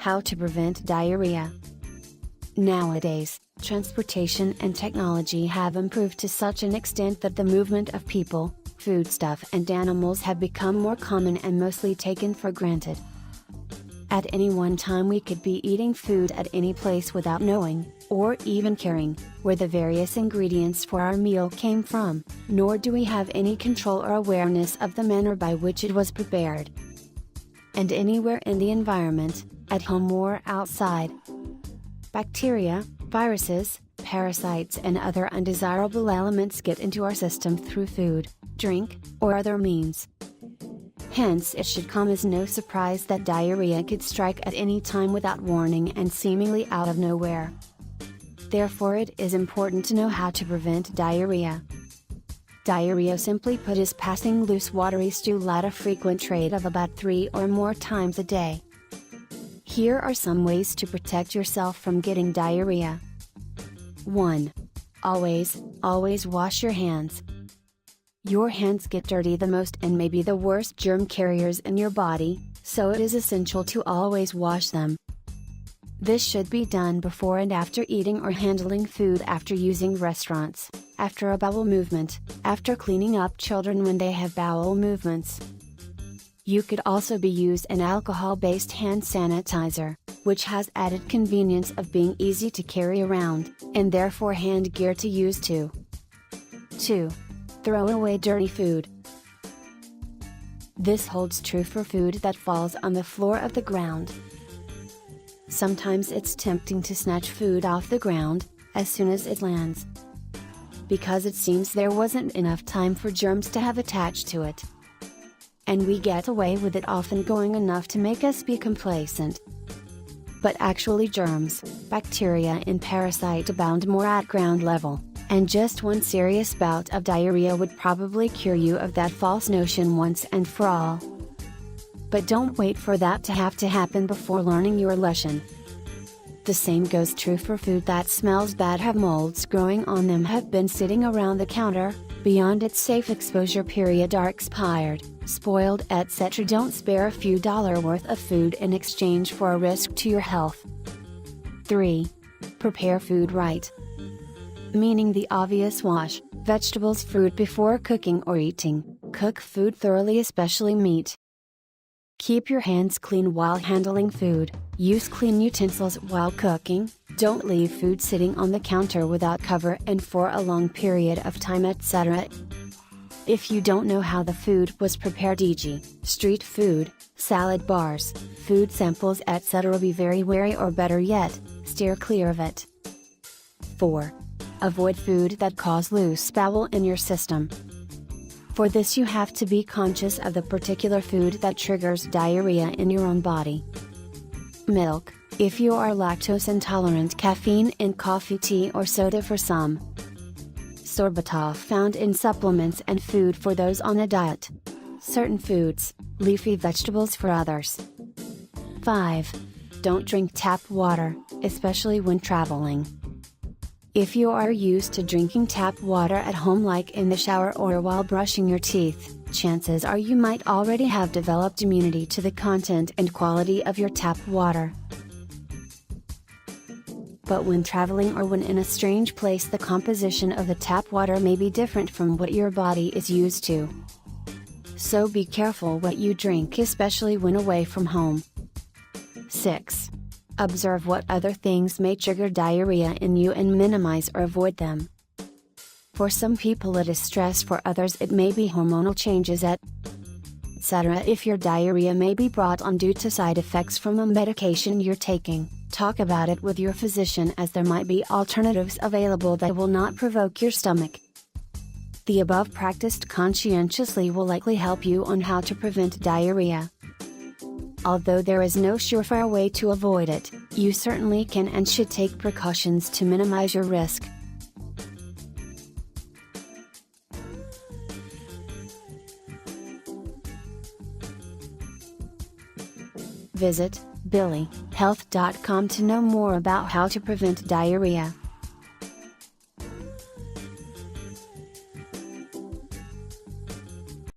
How to prevent diarrhea. Nowadays, transportation and technology have improved to such an extent that the movement of people, foodstuff and animals have become more common and mostly taken for granted. At any one time we could be eating food at any place without knowing, or even caring, where the various ingredients for our meal came from, nor do we have any control or awareness of the manner by which it was prepared. And anywhere in the environment, at home or outside, bacteria, viruses, parasites and other undesirable elements get into our system through food, drink, or other means. Hence it should come as no surprise that diarrhea could strike at any time without warning and seemingly out of nowhere. Therefore it is important to know how to prevent diarrhea. Diarrhea, simply put, is passing loose watery stool at a frequent rate of about 3 or more times a day. Here are some ways to protect yourself from getting diarrhea. 1. Always wash your hands. Your hands get dirty the most and may be the worst germ carriers in your body, so it is essential to always wash them. This should be done before and after eating or handling food, after using restaurants, after a bowel movement, after cleaning up children when they have bowel movements. You could also be used an alcohol-based hand sanitizer, which has added convenience of being easy to carry around, and therefore hand gear to use too. 2. Throw away dirty food. This holds true for food that falls on the floor of the ground. Sometimes it's tempting to snatch food off the ground, as soon as it lands, because it seems there wasn't enough time for germs to have attached to it. And we get away with it, often going enough to make us be complacent. But actually germs, bacteria and parasites abound more at ground level, and just one serious bout of diarrhea would probably cure you of that false notion once and for all. But don't wait for that to happen before learning your lesson. The same goes true for food that smells bad, have molds growing on them, have been sitting around the counter, beyond its safe exposure period, are expired, spoiled, etc. Don't spare a few dollars worth of in exchange for a risk to your health. 3. Prepare food right. Meaning the obvious: wash vegetables, fruit before cooking or eating, cook food thoroughly, especially meat. Keep your hands clean while handling food, use clean utensils while cooking, don't leave food sitting on the counter without cover and for a long period of time, etc. If you don't know how the food was prepared, e.g., street food, salad bars, food samples, etc., be very wary, or better yet, steer clear of it. 4. Avoid food that cause loose bowel in your system. For this you have to be conscious of the particular food that triggers diarrhea in your own body. Milk, if you are lactose intolerant; caffeine in coffee, tea or soda for some; sorbitol found in supplements and food for those on a diet; certain foods, leafy vegetables for others. 5. Don't drink tap water, especially when traveling. If you are used to drinking tap water at home, like in the shower or while brushing your teeth, chances are you might already have developed immunity to the content and quality of your tap water. But when traveling or when in a strange place, the composition of the tap water may be different from what your body is used to. So be careful what you drink, especially when away from home. 6. Observe what other things may trigger diarrhea in you and minimize or avoid them. For some people it is stress, for others it may be hormonal changes, etc. If your diarrhea may be brought on due to side effects from a medication you're taking, talk about it with your physician, as there might be alternatives available that will not provoke your stomach. The above, practiced conscientiously, will likely help you on how to prevent diarrhea. Although there is no surefire way to avoid it, you certainly can and should take precautions to minimize your risk. Visit Billihealth.com to know more about how to prevent diarrhea.